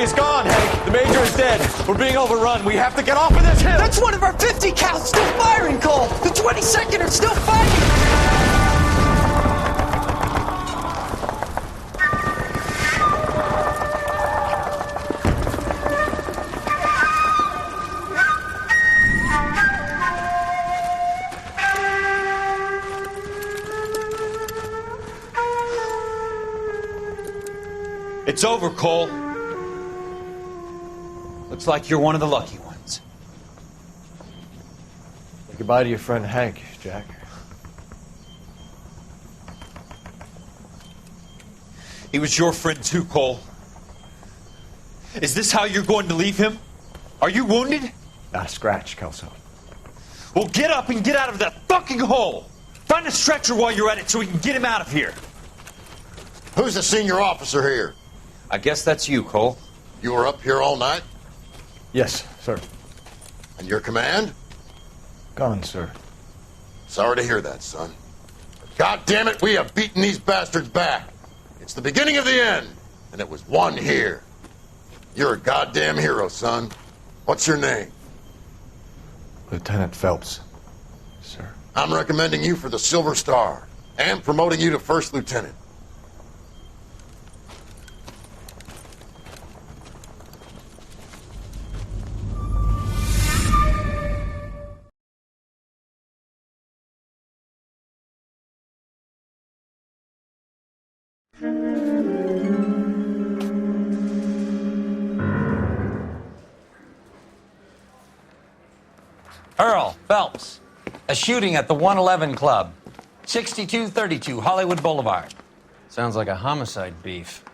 is gone, Hank. The Major is dead. We're being overrun. We have to get off of this hill. That's one of our 50 cows still firing, Cole. The 22nd are still fighting. It's over, Cole. Looks like you're one of the lucky ones. Say goodbye to your friend Hank, Jack. He was your friend too, Cole. Is this how you're going to leave him? Are you wounded? Not a scratch, Kelso. Well, get up and get out of that fucking hole. Find a stretcher while you're at it so we can get him out of here. Who's the senior officer here? I guess that's you, Cole. You were up here all night? Yes, sir. And your command? Gone, sir. Sorry to hear that, son. But God damn it, we have beaten these bastards back. It's the beginning of the end, and it was won here. You're a goddamn hero, son. What's your name? Lieutenant Phelps, sir. I'm recommending you for the Silver Star and promoting you to first lieutenant. Earl Phelps, a shooting at the 111 Club, 6232 Hollywood Boulevard. Sounds like a homicide beef.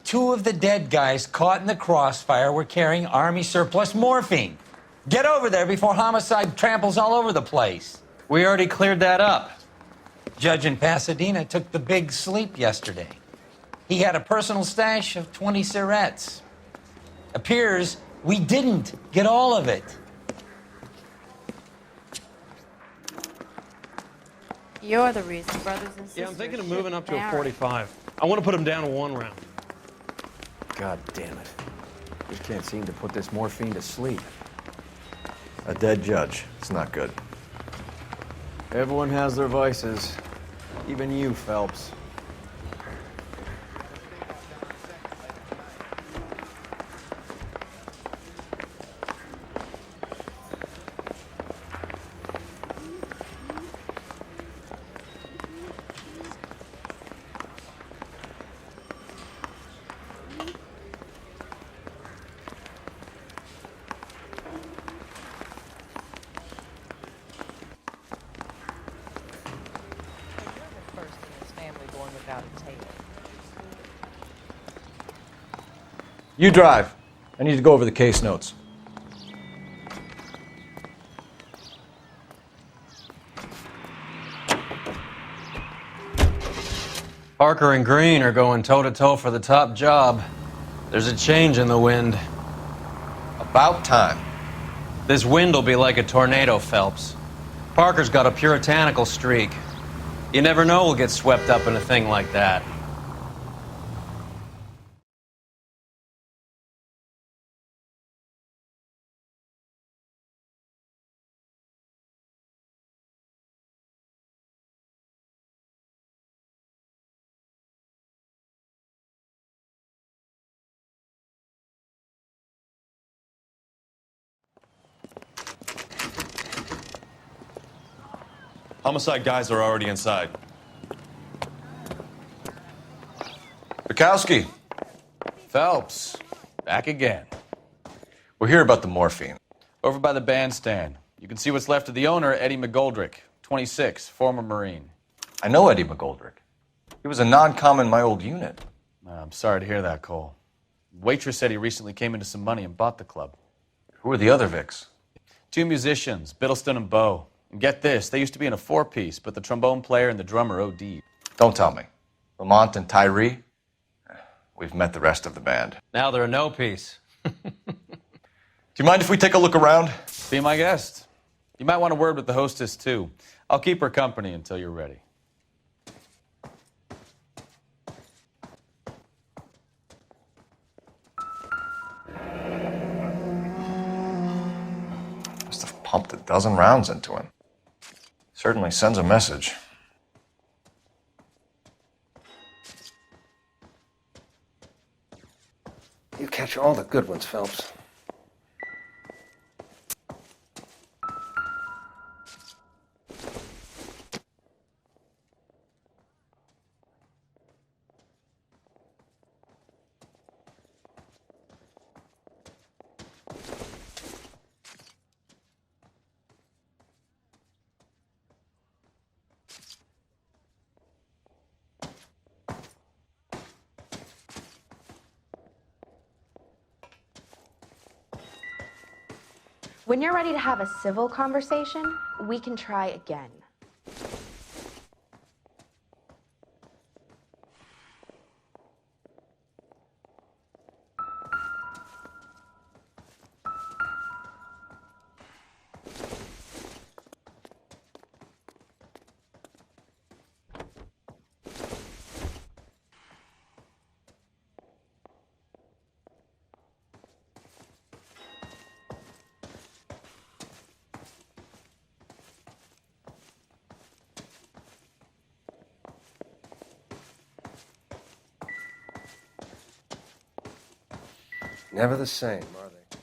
2 of the dead guys caught in the crossfire were carrying Army surplus morphine. Get over there before homicide tramples all over the place. We already cleared that up. Judge in Pasadena took the big sleep yesterday. He had a personal stash of 20 cigarettes. Appears we didn't get all of it. You're the reason brothers and sisters. Yeah, I'm thinking of moving up to a marry. 45. I want to put him down to 1 round. God damn it. We can't seem to put this morphine to sleep. A dead judge. It's not good. Everyone has their vices. Even you, Phelps. You drive. I need to go over the case notes. Parker and Green are going toe-to-toe for the top job. There's a change in the wind. About time. This wind will be like a tornado, Phelps. Parker's got a puritanical streak. You never know we'll get swept up in a thing like that. Homicide guys are already inside. Bukowski, Phelps, back again. we're here about the morphine. Over by the bandstand. You can see what's left of the owner, Eddie McGoldrick, 26, former Marine. I know Eddie McGoldrick. He was a non-com in my old unit. I'm sorry to hear that, Cole. Waitress said he recently came into some money and bought the club. Who are the other Vics? 2 musicians, Biddleston and Bowe. And get this, they used to be in a 4-piece, but the trombone player and the drummer OD'd. Don't tell me. Lamont and Tyree? We've met the rest of the band. Now they're a no-piece. Do you mind if we take a look around? Be my guest. You might want a word with the hostess, too. I'll keep her company until you're ready. pumped a dozen rounds into him. Certainly sends a message. You catch all the good ones, Phelps. When you're ready to have a civil conversation, we can try again. Never the same, are they?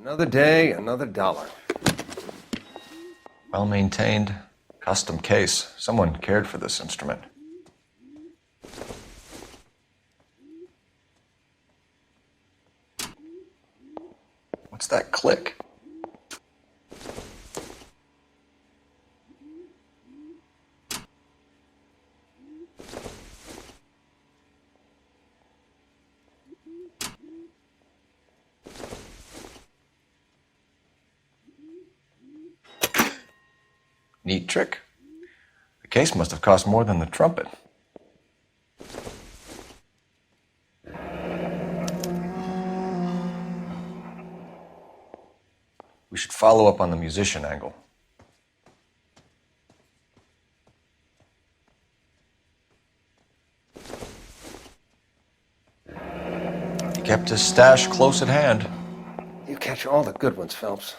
Another day, another dollar. Well maintained, custom case. Someone cared for this instrument. What's that click? Neat trick. The case must have cost more than the trumpet. We should follow up on the musician angle. He kept his stash close at hand. You catch all the good ones, Phelps.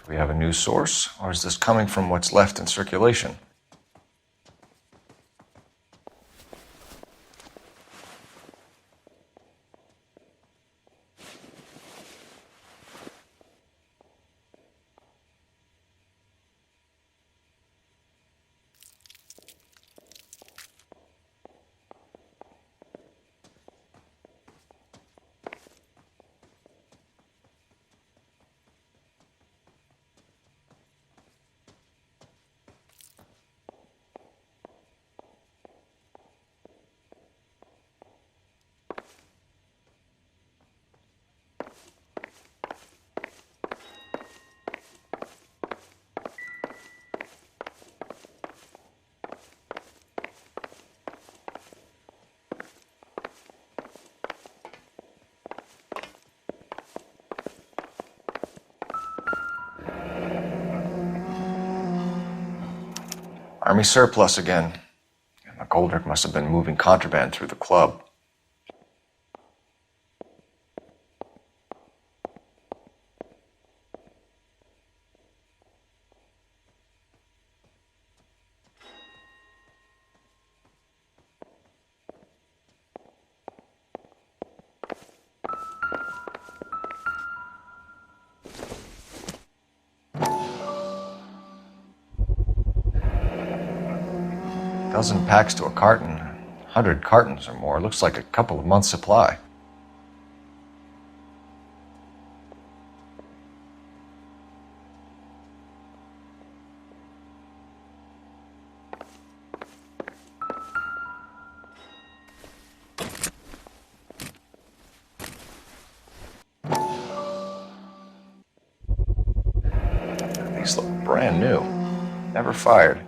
Do we have a new source, or is this coming from what's left in circulation? Army surplus again. McGoldrick must have been moving contraband through the club. Dozen packs to a carton, 100 cartons or more. Looks like a couple of months' supply. These look brand new. Never fired.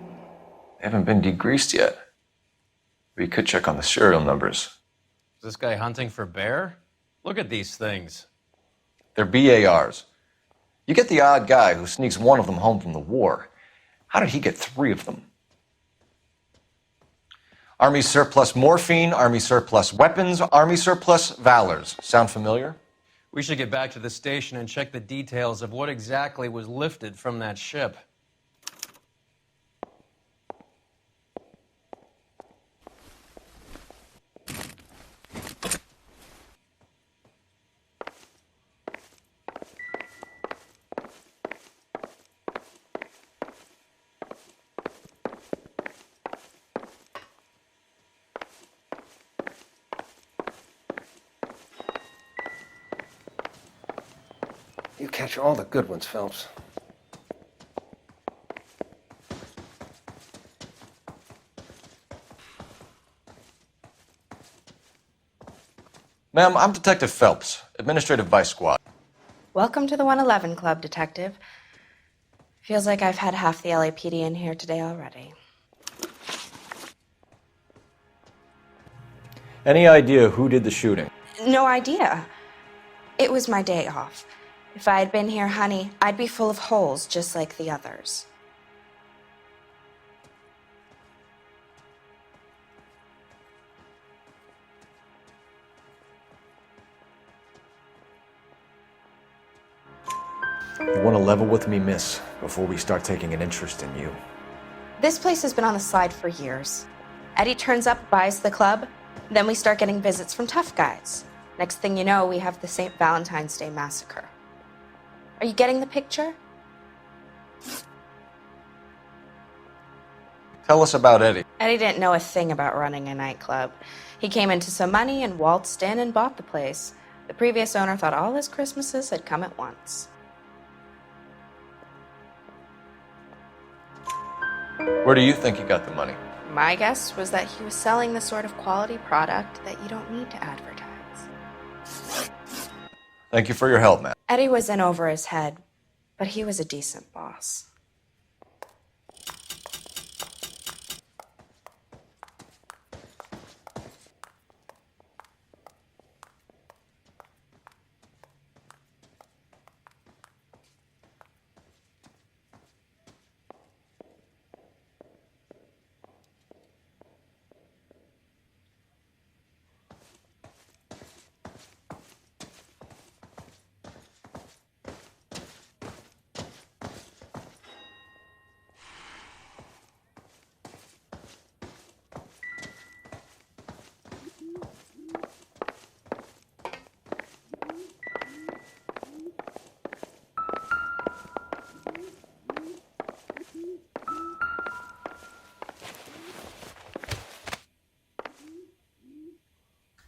They haven't been degreased yet. We could check on the serial numbers. Is this guy hunting for bear? Look at these things. They're BARs. You get the odd guy who sneaks one of them home from the war. How did he get 3 of them? Army surplus morphine, Army surplus weapons, Army surplus valors. Sound familiar? We should get back to the station and check the details of what exactly was lifted from that ship. You catch all the good ones, Phelps. Ma'am, I'm Detective Phelps, Administrative Vice Squad. Welcome to the 111 Club, Detective. Feels like I've had half the LAPD in here today already. Any idea who did the shooting? No idea. It was my day off. If I had been here, honey, I'd be full of holes just like the others. You want to level with me, miss, before we start taking an interest in you. This place has been on the slide for years. Eddie turns up, buys the club, then we start getting visits from tough guys. Next thing you know, we have the St. Valentine's Day massacre. Are you getting the picture? Tell us about Eddie. Eddie didn't know a thing about running a nightclub. He came into some money and waltzed in and bought the place. The previous owner thought all his Christmases had come at once. Where do you think he got the money? My guess was that he was selling the sort of quality product that you don't need to advertise. Thank you for your help, man. Eddie was in over his head, but he was a decent boss.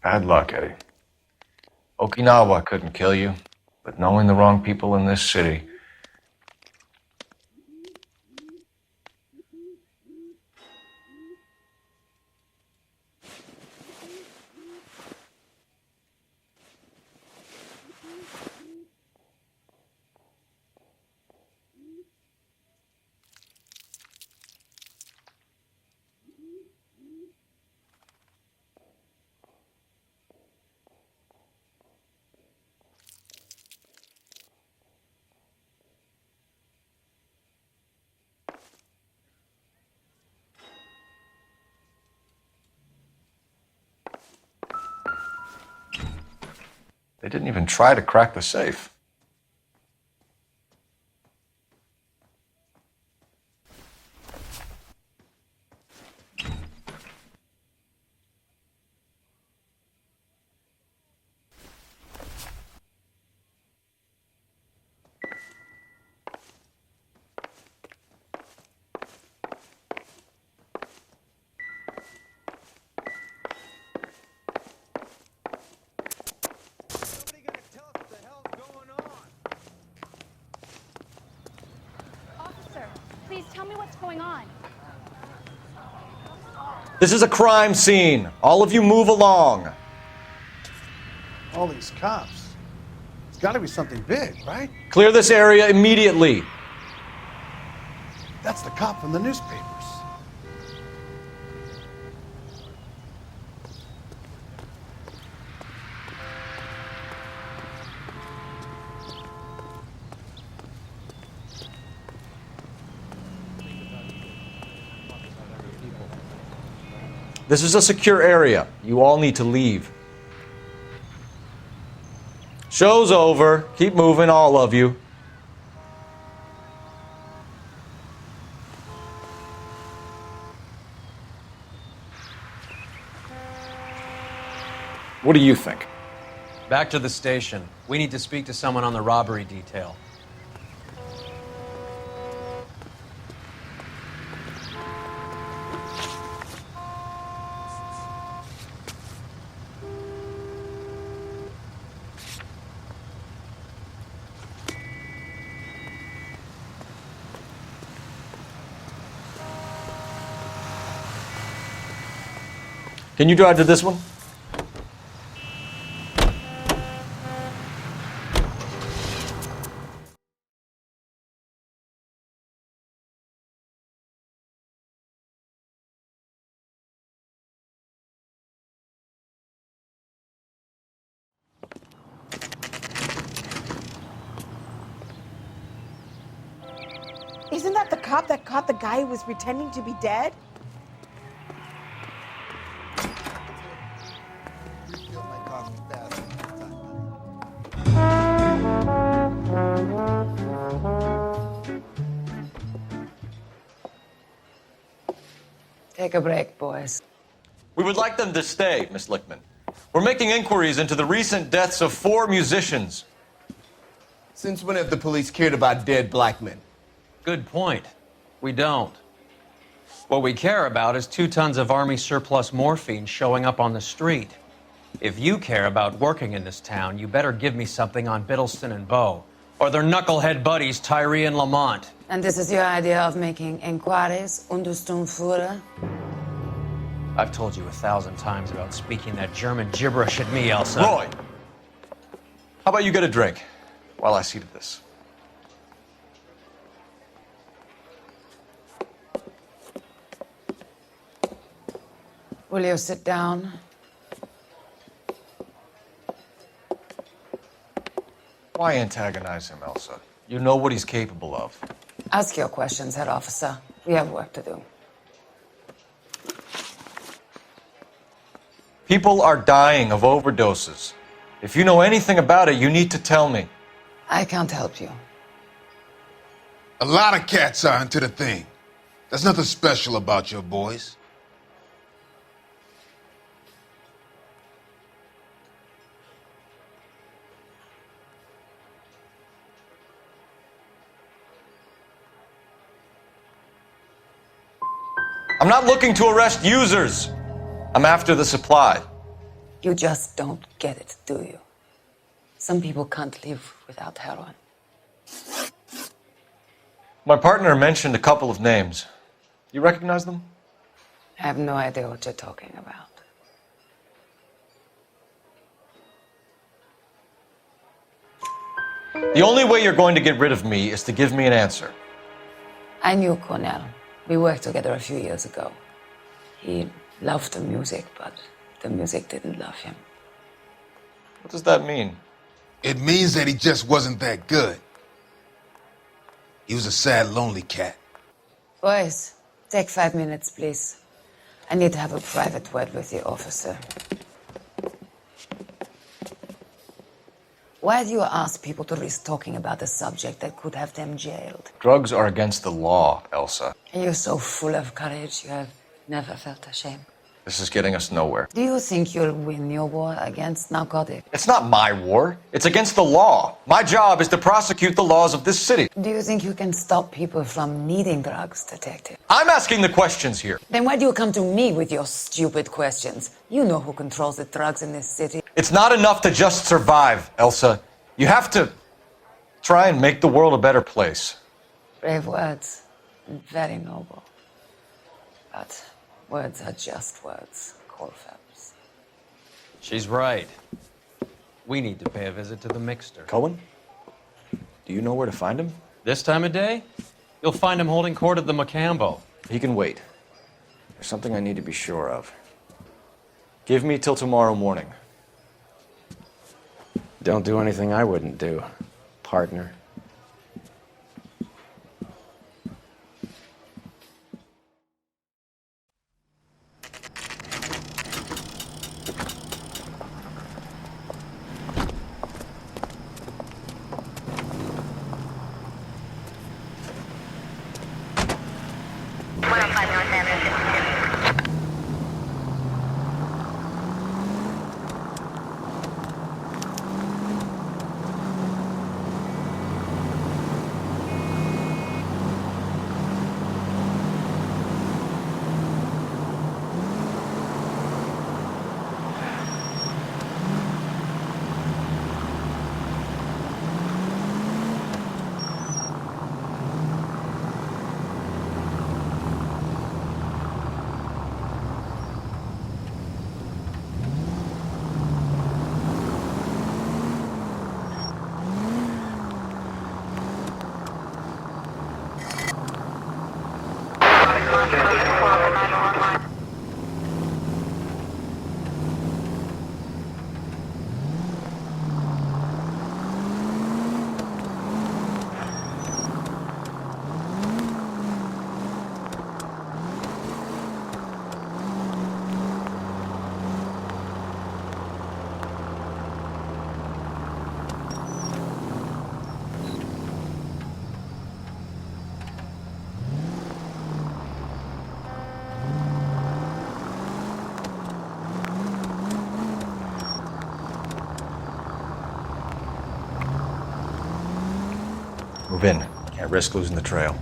Bad luck, Eddie. Okinawa couldn't kill you, but knowing the wrong people in this city. They didn't even try to crack the safe. Officer, please tell me what's going on. This is a crime scene. All of you move along. All these cops. It's got to be something big, right? Clear this area immediately. That's the cop from the newspapers. This is a secure area. You all need to leave. Show's over. Keep moving, all of you. What do you think? Back to the station. We need to speak to someone on the robbery detail. Can you drive to this one? Isn't that the cop that caught the guy who was pretending to be dead? Take a break, boys. We would like them to stay, Miss Lickman. We're making inquiries into the recent deaths of 4 musicians. Since when have the police cared about dead black men? Good point. We don't. What we care about is 2 tons of Army surplus morphine showing up on the street. If you care about working in this town, you better give me something on Biddleston and Bow, or their knucklehead buddies Tyree and Lamont. And this is your idea of making inquiries under Sturmführer? I've told you 1,000 times about speaking that German gibberish at me, Elsa. Roy, how about you get a drink while I see to this? Will you sit down? Why antagonize him, Elsa? You know what he's capable of. Ask your questions, head officer. We have work to do. People are dying of overdoses. If you know anything about it, you need to tell me. I can't help you. A lot of cats are into the thing. There's nothing special about your boys. I'm not looking to arrest users. I'm after the supply. You just don't get it, do you? Some people can't live without heroin. My partner mentioned a couple of names. You recognize them? I have no idea what you're talking about. The only way you're going to get rid of me is to give me an answer. I knew Cornell. We worked together a few years ago. He loved the music, but the music didn't love him. What does that mean? It means that he just wasn't that good. He was a sad, lonely cat. Boys, take 5 minutes, please. I need to have a private word with the officer. Why do you ask people to risk talking about a subject that could have them jailed? Drugs are against the law, Elsa. You're so full of courage, you have never felt ashamed. This is getting us nowhere. Do you think you'll win your war against narcotics? It's not my war. It's against the law. My job is to prosecute the laws of this city. Do you think you can stop people from needing drugs, detective? I'm asking the questions here. Then why do you come to me with your stupid questions? You know who controls the drugs in this city. It's not enough to just survive, Elsa. You have to try and make the world a better place. Brave words, and very noble. But words are just words, Colfax. She's right. We need to pay a visit to the Mixter. Cohen? Do you know where to find him? This time of day? You'll find him holding court at the Macambo. He can wait. There's something I need to be sure of. Give me till tomorrow morning. Don't do anything I wouldn't do, partner. Move in. Can't risk losing the trail.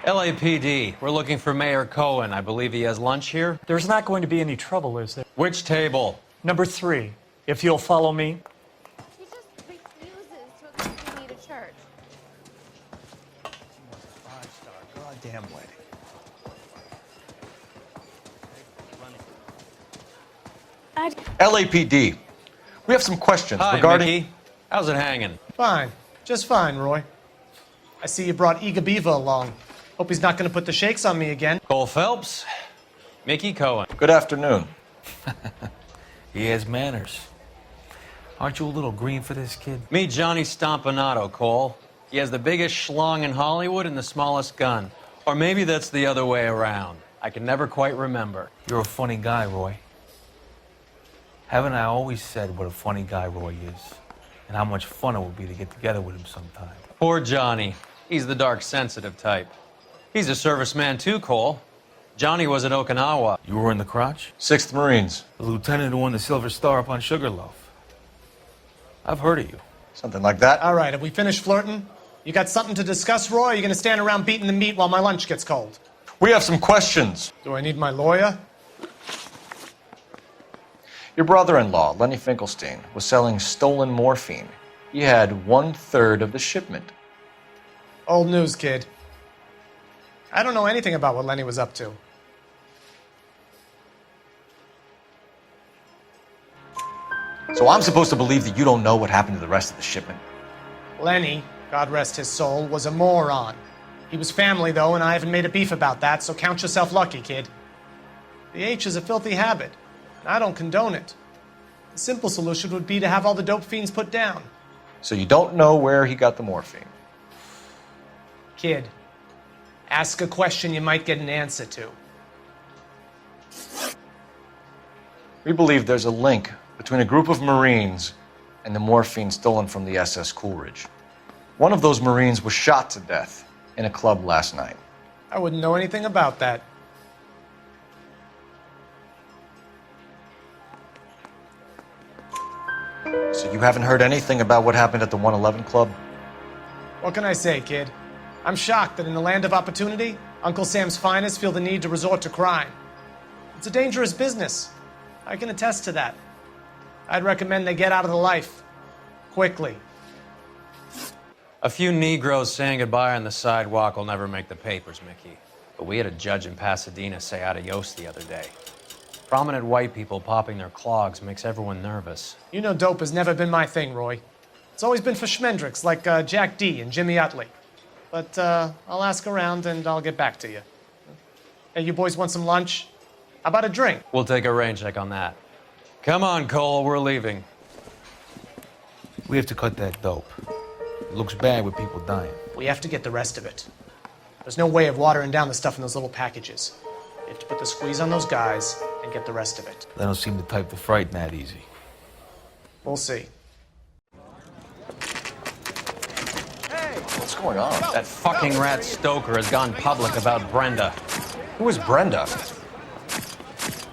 LAPD, we're looking for Mayor Cohen. I believe he has lunch here. There's not going to be any trouble, is there? Which table? Number 3. If you'll follow me. He just refuses LAPD. We have some questions Hi, regarding... Mickey. How's it hanging? Fine. Just fine, Roy. I see you brought Iga Beaver along. Hope he's not going to put the shakes on me again. Cole Phelps, Mickey Cohen. Good afternoon. He has manners. Aren't you a little green for this kid? Meet Johnny Stompanato, Cole. He has the biggest schlong in Hollywood and the smallest gun. Or maybe that's the other way around. I can never quite remember. You're a funny guy, Roy. Haven't I always said what a funny guy Roy is? And how much fun it would be to get together with him sometime. Poor Johnny. He's the dark, sensitive type. He's a serviceman too, Cole. Johnny was at Okinawa. You were in the crotch? 6th Marines. The lieutenant who won the Silver Star up on Sugarloaf. I've heard of you. Something like that. All right, have we finished flirting? You got something to discuss, Roy? Or are you going to stand around beating the meat while my lunch gets cold? We have some questions. Do I need my lawyer? Your brother-in-law, Lenny Finkelstein, was selling stolen morphine. He had 1/3 of the shipment. Old news, kid. I don't know anything about what Lenny was up to. So I'm supposed to believe that you don't know what happened to the rest of the shipment? Lenny, God rest his soul, was a moron. He was family, though, and I haven't made a beef about that, so count yourself lucky, kid. The H is a filthy habit, and I don't condone it. The simple solution would be to have all the dope fiends put down. So you don't know where he got the morphine? Kid, ask a question you might get an answer to. We believe there's a link between a group of Marines and the morphine stolen from the SS Coolidge. One of those Marines was shot to death in a club last night. I wouldn't know anything about that. So you haven't heard anything about what happened at the 111 Club? What can I say, kid? I'm shocked that in the land of opportunity, Uncle Sam's finest feel the need to resort to crime. It's a dangerous business. I can attest to that. I'd recommend they get out of the life. Quickly. A few Negroes saying goodbye on the sidewalk will never make the papers, Mickey. But we had a judge in Pasadena say adios the other day. Prominent white people popping their clogs makes everyone nervous. You know dope has never been my thing, Roy. It's always been for schmendricks like Jack D. and Jimmy Utley. But I'll ask around and I'll get back to you. Hey, you boys want some lunch? How about a drink? We'll take a rain check on that. Come on, Cole, we're leaving. We have to cut that dope. It looks bad with people dying. We have to get the rest of it. There's no way of watering down the stuff in those little packages. You have to put the squeeze on those guys and get the rest of it. They don't seem the type to frighten that easy. We'll see. What's going on? That fucking rat Stoker has gone public about Brenda. Who is Brenda?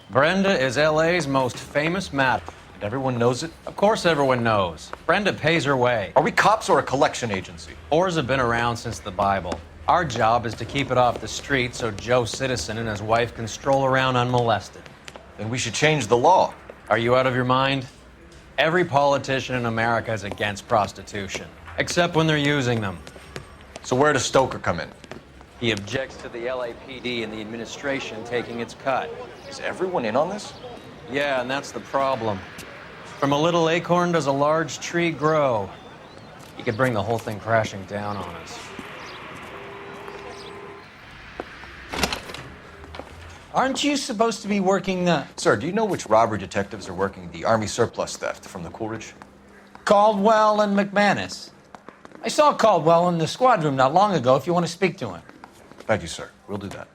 Brenda is L.A.'s most famous madam. And everyone knows it? Of course everyone knows. Brenda pays her way. Are we cops or a collection agency? Whores have been around since the Bible. Our job is to keep it off the street so Joe Citizen and his wife can stroll around unmolested. Then we should change the law. Are you out of your mind? Every politician in America is against prostitution, except when they're using them. So where does Stoker come in? He objects to the LAPD and the administration taking its cut. Is everyone in on this? Yeah, and that's the problem. From a little acorn does a large tree grow. He could bring the whole thing crashing down on us. Aren't you supposed to be working the... Sir, do you know which robbery detectives are working the Army surplus theft from the Coolidge? Caldwell and McManus. I saw Caldwell in the squad room not long ago if you want to speak to him. Thank you, sir. We'll do that.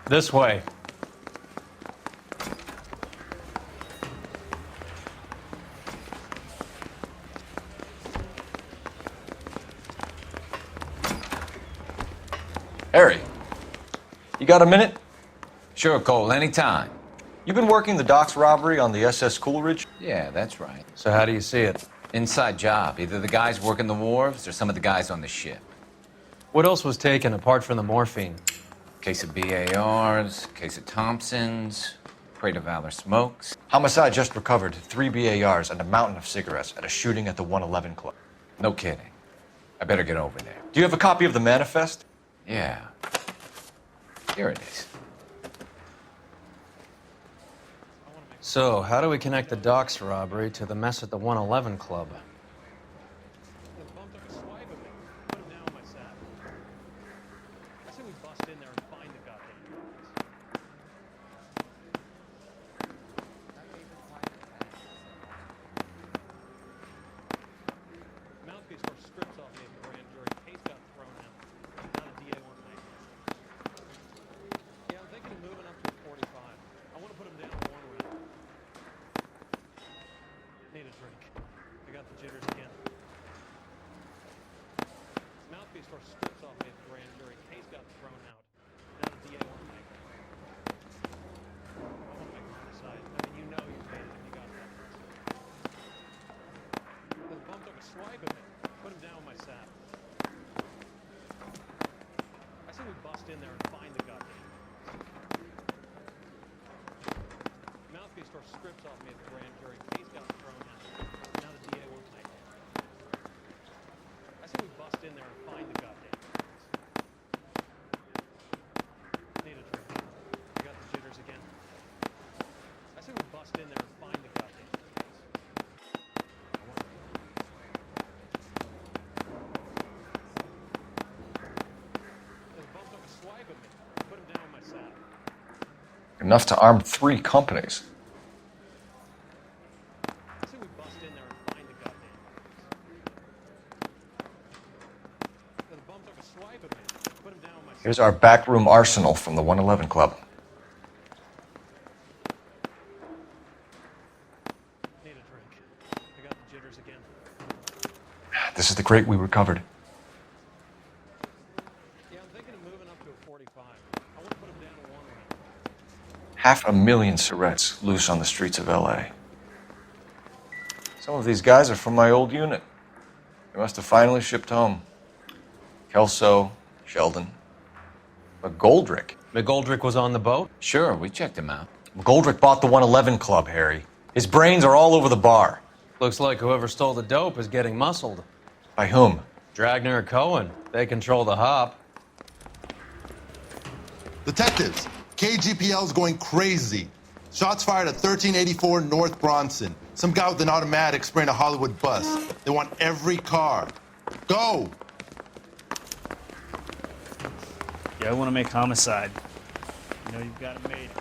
This way. Harry, you got a minute? Sure, Cole, anytime. You've been working the docks robbery on the SS Coolidge? Yeah, that's right. So how do you see it? Inside job. Either the guys working the wharves or some of the guys on the ship. What else was taken apart from the morphine? Case of BARs, case of Thompsons, crate of Valor smokes. Homicide just recovered 3 BARs and a mountain of cigarettes at a shooting at the 111 Club. No kidding. I better get over there. Do you have a copy of the manifest? Yeah. Here it is. So, how do we connect the docks robbery to the mess at the 111 Club? Enough to arm 3 companies. Here's our backroom arsenal from the 111 Club. This is the crate we recovered. $500,000 cigarettes loose on the streets of L.A. Some of these guys are from my old unit. They must have finally shipped home. Kelso, Sheldon, McGoldrick. McGoldrick was on the boat? Sure, we checked him out. McGoldrick bought the 111 Club, Harry. His brains are all over the bar. Looks like whoever stole the dope is getting muscled. By whom? Dragner or Cohen. They control the hop. Detectives, KGPL's going crazy. Shots fired at 1384 North Bronson. Some guy with an automatic spraying a Hollywood bus. They want every car. Go! Yeah, I want to make homicide. You know you've got it made.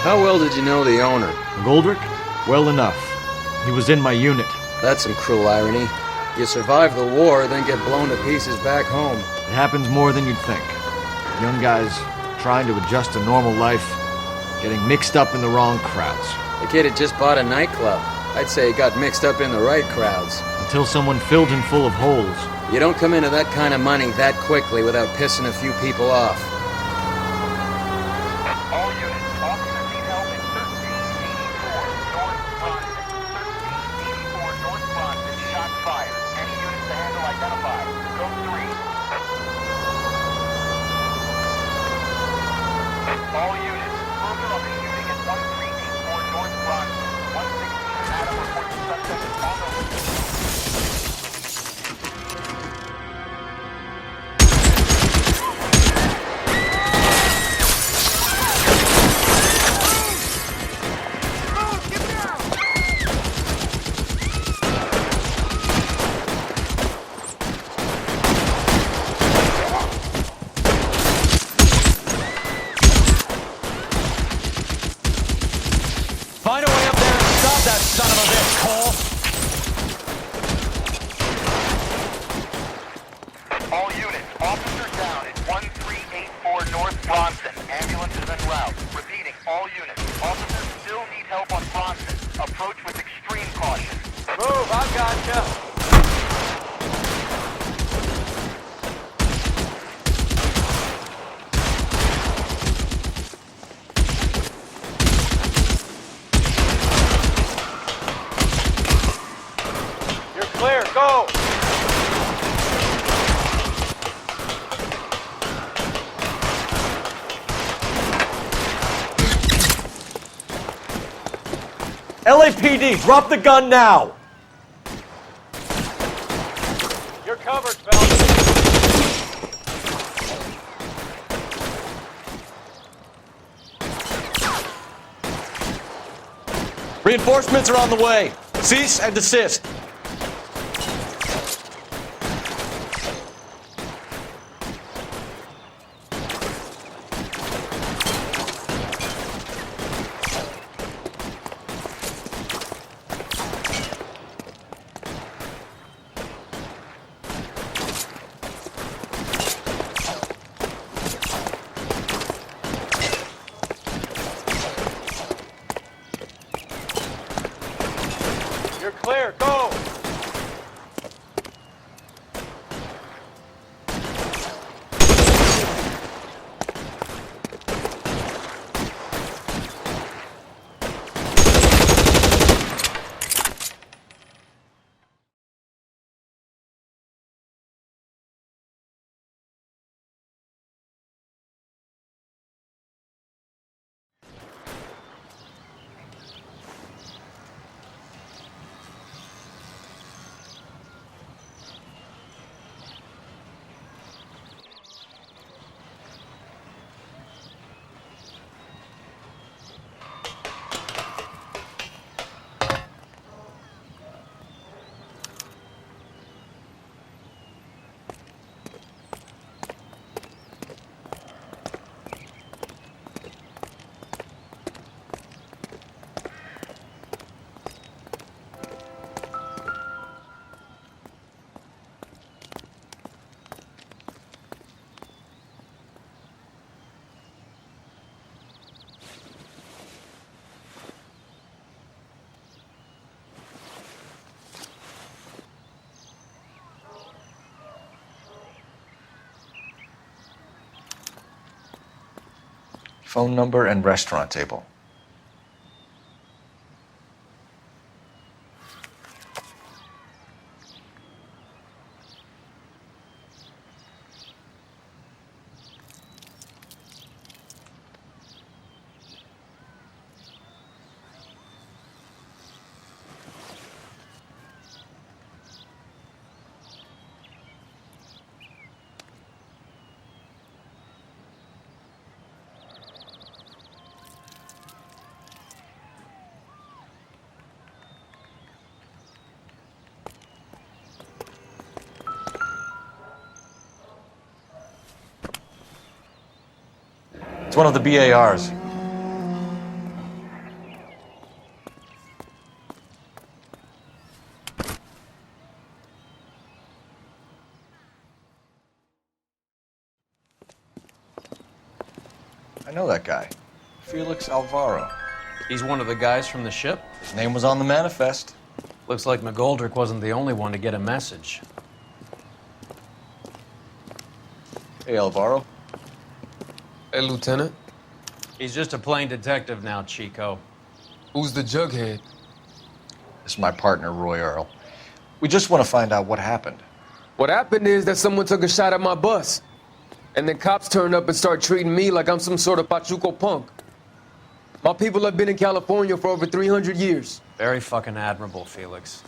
How well did you know the owner? McGoldrick? Well enough. He was in my unit. That's some cruel irony. You survive the war, then get blown to pieces back home. It happens more than you'd think. Young guys trying to adjust to normal life, getting mixed up in the wrong crowds. The kid had just bought a nightclub. I'd say he got mixed up in the right crowds. Until someone filled him full of holes. You don't come into that kind of money that quickly without pissing a few people off. All units, officers need help in 1384 North Bronson. 1384 North Bronson, shot fired. Any units to handle identified. Go 3. All units, further up is shooting at 1384 North Bronson. 116 Adam reports the suspect is on the loose. Find a way up there and stop that son of a bitch, Cole! All units, officer down at 1384 North Bronson. Ambulance is en route. Repeating, all units, officers still need help on Bronson. Approach with extreme caution. Move, I gotcha! LAPD, drop the gun now! You're covered, fellas. Reinforcements are on the way. Cease and desist. You're clear. Go. Phone number and restaurant table. It's one of the BARs. I know that guy. Felix Alvaro. He's one of the guys from the ship? His name was on the manifest. Looks like McGoldrick wasn't the only one to get a message. Hey, Alvaro. Hey, Lieutenant. He's just a plain detective now, Chico. Who's the jughead? This is my partner, Roy Earl. We just want to find out what happened. What happened is that someone took a shot at my bus. And then cops turned up and start treating me like I'm some sort of Pachuco punk. My people have been in California for over 300 years. Very fucking admirable, Felix.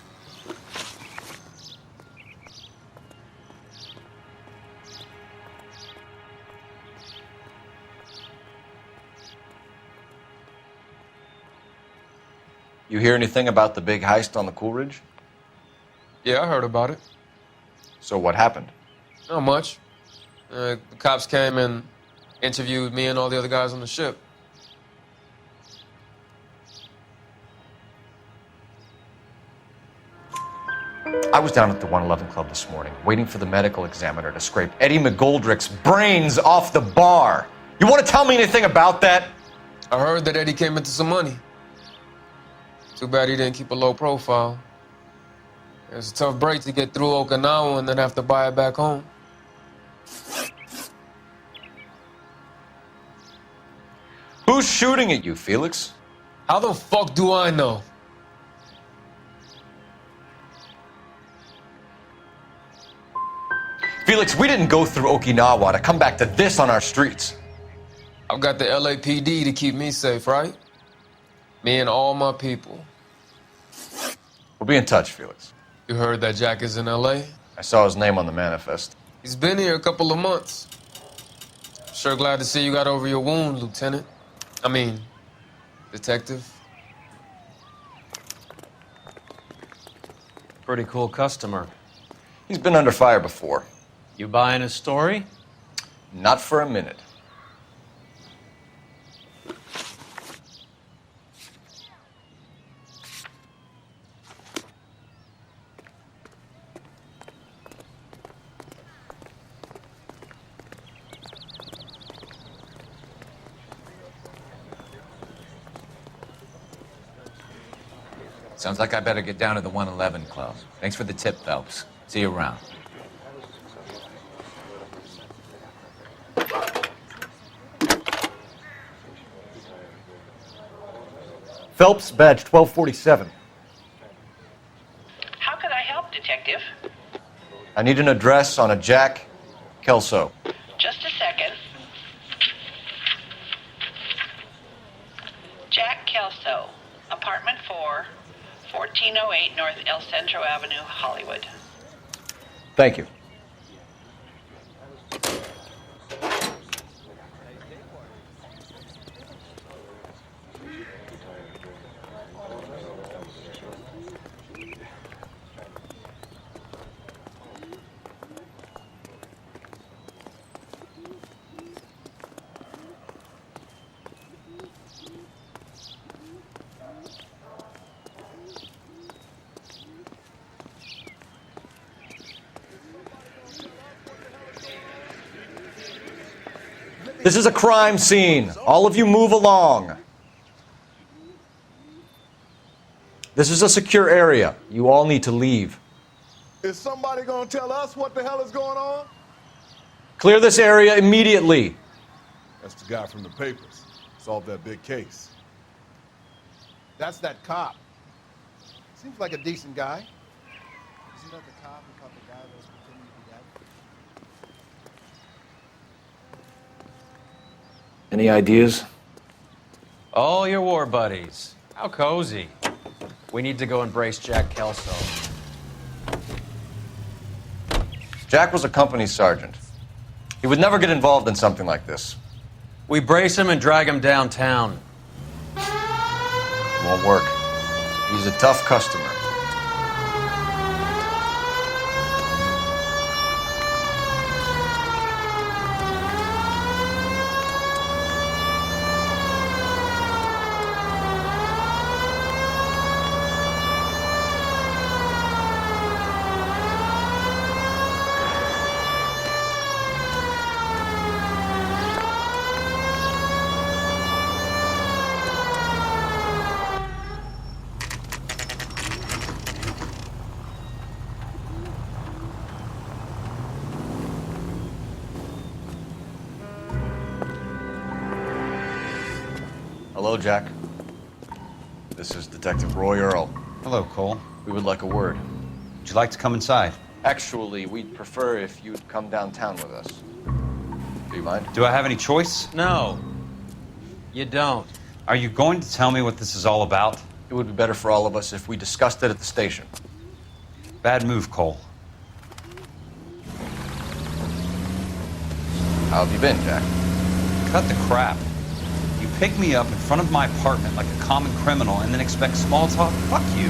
You hear anything about the big heist on the Coolidge? Yeah, I heard about it. So what happened? Not much. The cops came and interviewed me and all the other guys on the ship. I was down at the 111 Club this morning, waiting for the medical examiner to scrape Eddie McGoldrick's brains off the bar. You want to tell me anything about that? I heard that Eddie came into some money. Too bad he didn't keep a low profile. It was a tough break to get through Okinawa and then have to buy it back home. Who's shooting at you, Felix? How the fuck do I know? Felix, we didn't go through Okinawa to come back to this on our streets. I've got the LAPD to keep me safe, right? Me and all my people. We'll be in touch, Felix. You heard that Jack is in L.A.? I saw his name on the manifest. He's been here a couple of months. Sure glad to see you got over your wound, Lieutenant. I mean, Detective. Pretty cool customer. He's been under fire before. You buying his story? Not for a minute. Sounds like I better get down to the 111 Club. Thanks for the tip, Phelps. See you around. Phelps, badge 1247. How can I help, Detective? I need an address on a Jack Kelso. Just a second. Jack Kelso, apartment 4, 1408 North El Centro Avenue, Hollywood. Thank you. This is a crime scene. All of you move along. This is a secure area. You all need to leave. Is somebody gonna tell us what the hell is going on? Clear this area immediately. That's the guy from the papers. Solved that big case. That's that cop. Seems like a decent guy. Isn't that the cop who caught the guy that was pretending to be dead? Any ideas? All your war buddies. How cozy. We need to go embrace Jack Kelso. Jack was a company sergeant. He would never get involved in something like this. We brace him and drag him downtown. It won't work. He's a tough customer. Hello, Jack. This is Detective Roy Earl. Hello, Cole. We would like a word. Would you like to come inside? Actually, we'd prefer if you'd come downtown with us. Do you mind? Do I have any choice? No. You don't. Are you going to tell me what this is all about? It would be better for all of us if we discussed it at the station. Bad move, Cole. How have you been, Jack? Cut the crap. You pick me up in front of my apartment like a common criminal and then expect small talk? Fuck you.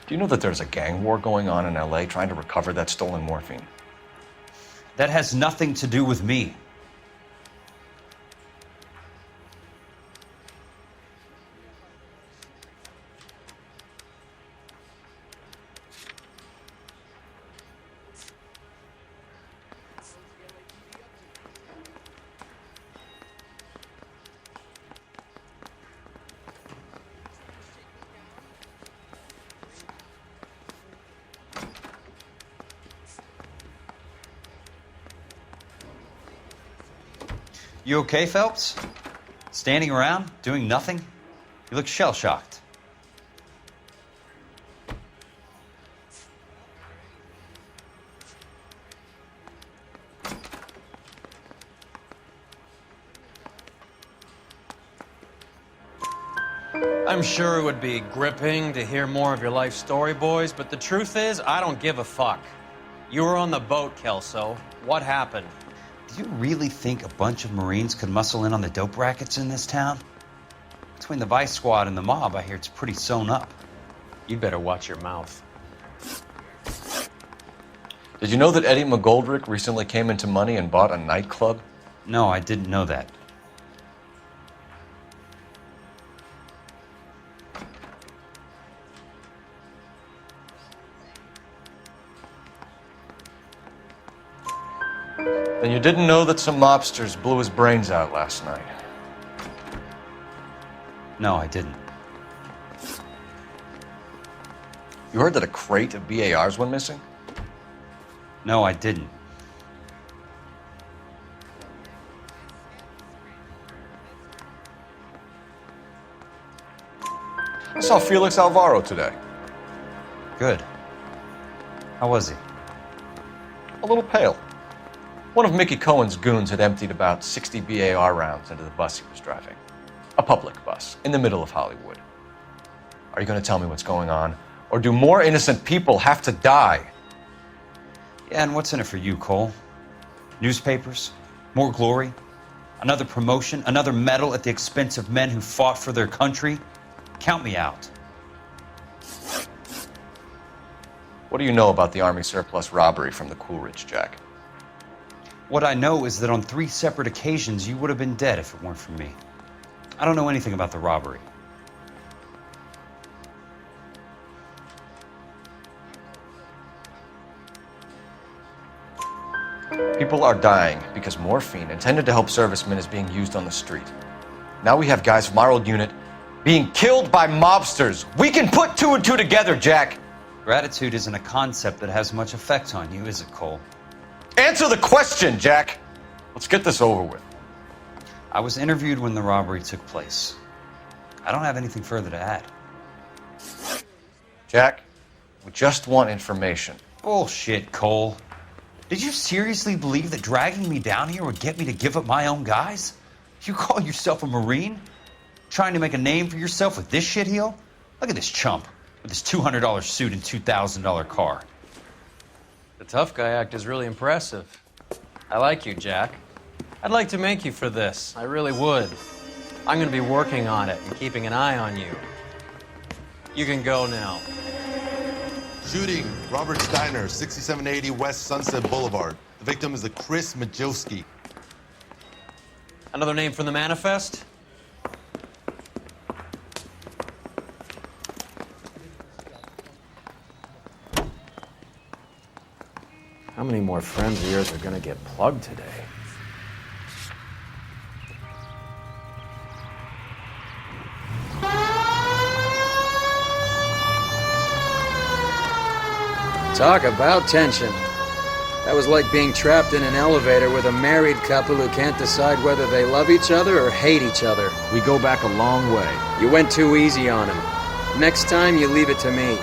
Do you know that there's a gang war going on in L.A. trying to recover that stolen morphine? That has nothing to do with me. You okay, Phelps? Standing around, doing nothing? You look shell-shocked. I'm sure it would be gripping to hear more of your life story, boys, but the truth is, I don't give a fuck. You were on the boat, Kelso. What happened? Do you really think a bunch of Marines could muscle in on the dope rackets in this town? Between the Vice Squad and the mob, I hear it's pretty sewn up. You better watch your mouth. Did you know that Eddie McGoldrick recently came into money and bought a nightclub? No, I didn't know that. Then you didn't know that some mobsters blew his brains out last night? No, I didn't. You heard that a crate of BARs went missing? No, I didn't. I saw Felix Alvaro today. Good. How was he? A little pale. One of Mickey Cohen's goons had emptied about 60 BAR rounds into the bus he was driving. A public bus, in the middle of Hollywood. Are you going to tell me what's going on? Or do more innocent people have to die? Yeah, and what's in it for you, Cole? Newspapers? More glory? Another promotion? Another medal at the expense of men who fought for their country? Count me out. What do you know about the Army surplus robbery from the Coolidge, Jack? What I know is that on 3 separate occasions you would have been dead if it weren't for me. I don't know anything about the robbery. People are dying because morphine intended to help servicemen is being used on the street. Now we have guys from our old unit being killed by mobsters. We can put 2 and 2 together, Jack. Gratitude isn't a concept that has much effect on you, is it, Cole? Answer the question, Jack. Let's get this over with. I was interviewed when the robbery took place. I don't have anything further to add. Jack, we just want information. Bullshit, Cole. Did you seriously believe that dragging me down here would get me to give up my own guys? You call yourself a Marine? Trying to make a name for yourself with this shitheel? Look at this chump with his $200 suit and $2,000 car. The tough guy act is really impressive. I like you, Jack. I'd like to make you for this. I really would. I'm going to be working on it and keeping an eye on you. You can go now. Shooting, Robert Steiner, 6780 West Sunset Boulevard. The victim is a Chris Majowski. Another name from the manifest? How many more friends of yours are going to get plugged today? Talk about tension. That was like being trapped in an elevator with a married couple who can't decide whether they love each other or hate each other. We go back a long way. You went too easy on him. Next time, you leave it to me.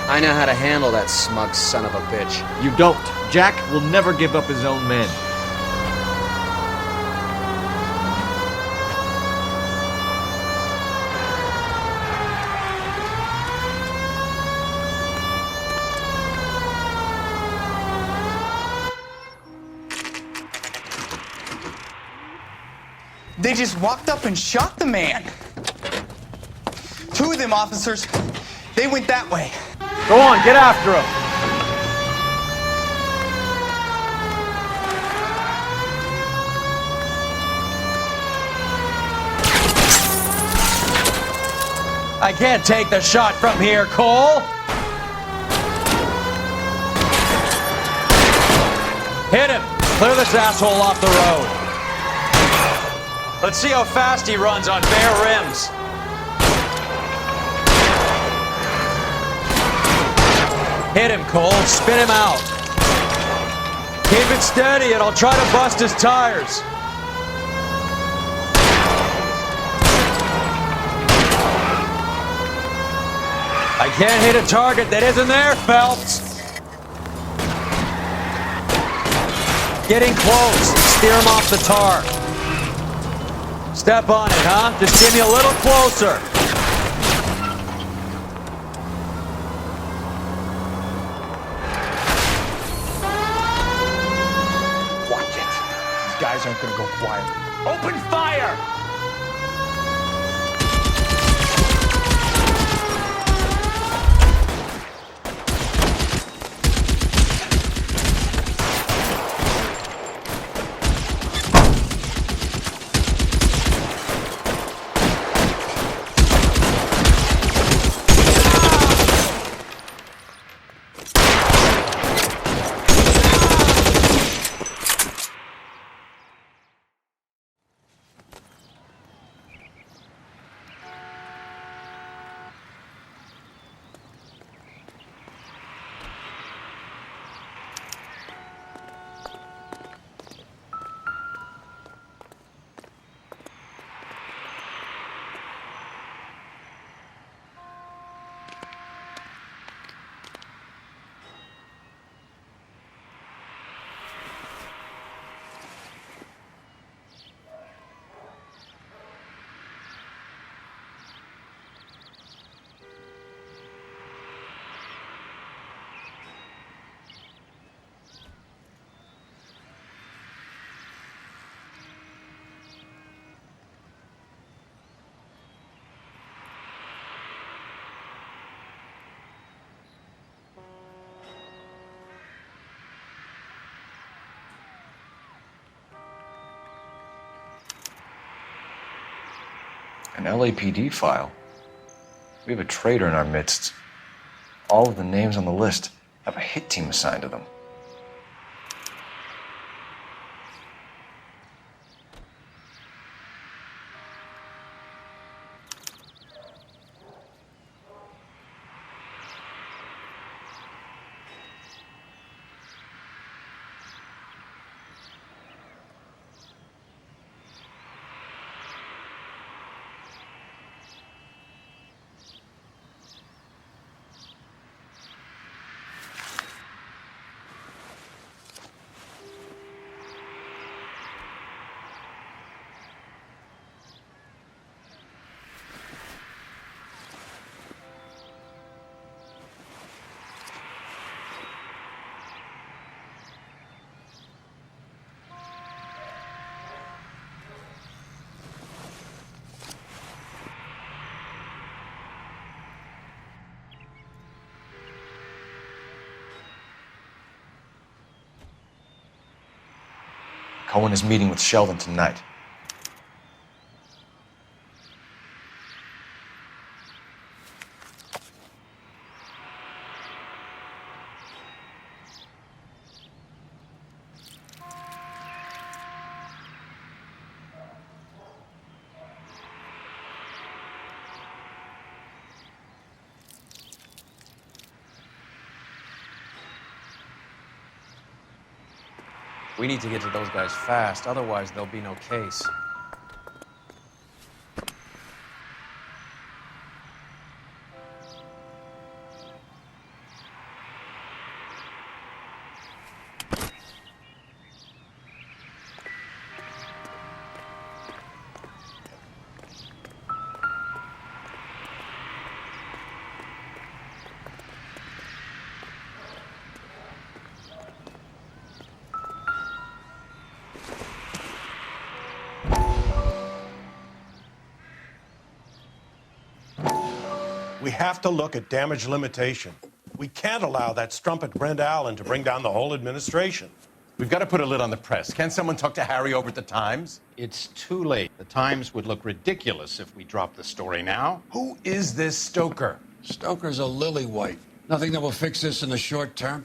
I know how to handle that smug son of a bitch. You don't. Jack will never give up his own men. They just walked up and shot the man. 2 of them officers, they went that way. Go on, get after him. I can't take the shot from here, Cole. Hit him. Clear this asshole off the road. Let's see how fast he runs on bare rims. Hit him, Cole. Spin him out. Keep it steady and I'll try to bust his tires. I can't hit a target that isn't there, Phelps. Getting close. Steer him off the tar. Step on it, huh? Just give me a little closer. quietly. Open fire! An LAPD file. We have a traitor in our midst. All of the names on the list have a hit team assigned to them. Cohen is meeting with Sheldon tonight. We need to get to those guys fast, otherwise there'll be no case. We have to look at damage limitation. We can't allow that strumpet Brenda Allen to bring down the whole administration. We've got to put a lid on the press. Can't someone talk to Harry over at the Times? It's too late. The Times would look ridiculous if we dropped the story now. Who is this Stoker? Stoker's a lily-white. Nothing that will fix this in the short term.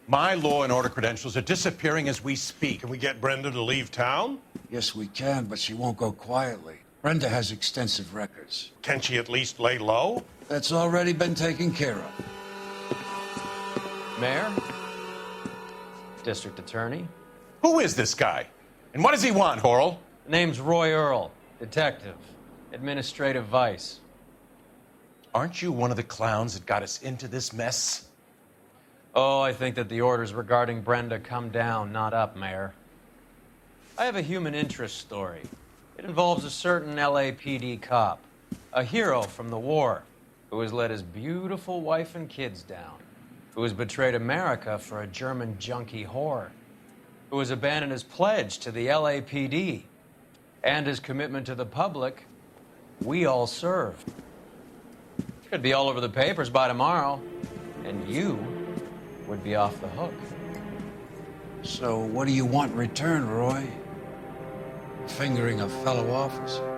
My law and order credentials are disappearing as we speak. Can we get Brenda to leave town? Yes, we can, but she won't go quietly. Brenda has extensive records. Can she at least lay low? That's already been taken care of. Mayor? District Attorney? Who is this guy? And what does he want, Horrell? Name's Roy Earl, detective, administrative vice. Aren't you one of the clowns that got us into this mess? Oh, I think that the orders regarding Brenda come down, not up, Mayor. I have a human interest story. It involves a certain LAPD cop, a hero from the war, who has let his beautiful wife and kids down, who has betrayed America for a German junkie whore. who has abandoned his pledge to the LAPD and his commitment to the public we all serve. Could be all over the papers by tomorrow, and you would be off the hook. So what do you want in return, Roy? Fingering a fellow officer?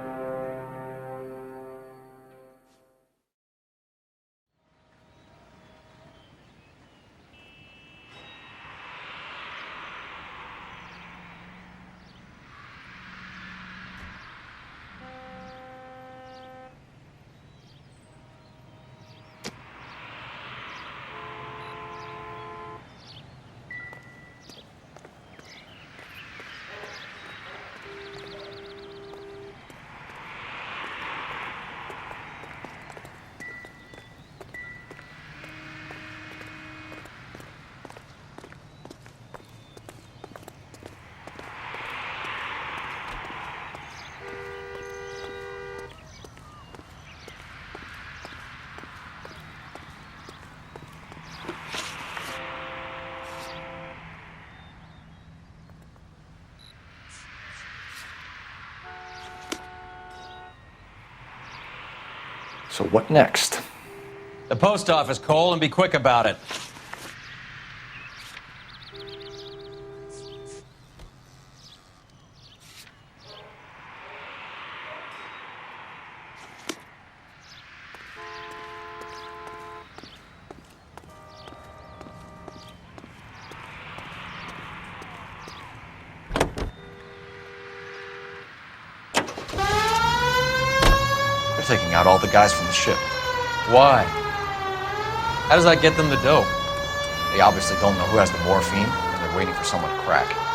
So what next? The post office, Cole, and be quick about it. They're taking out all the guys from the ship. Why? How does that get them the dope? They obviously don't know who has the morphine, and they're waiting for someone to crack.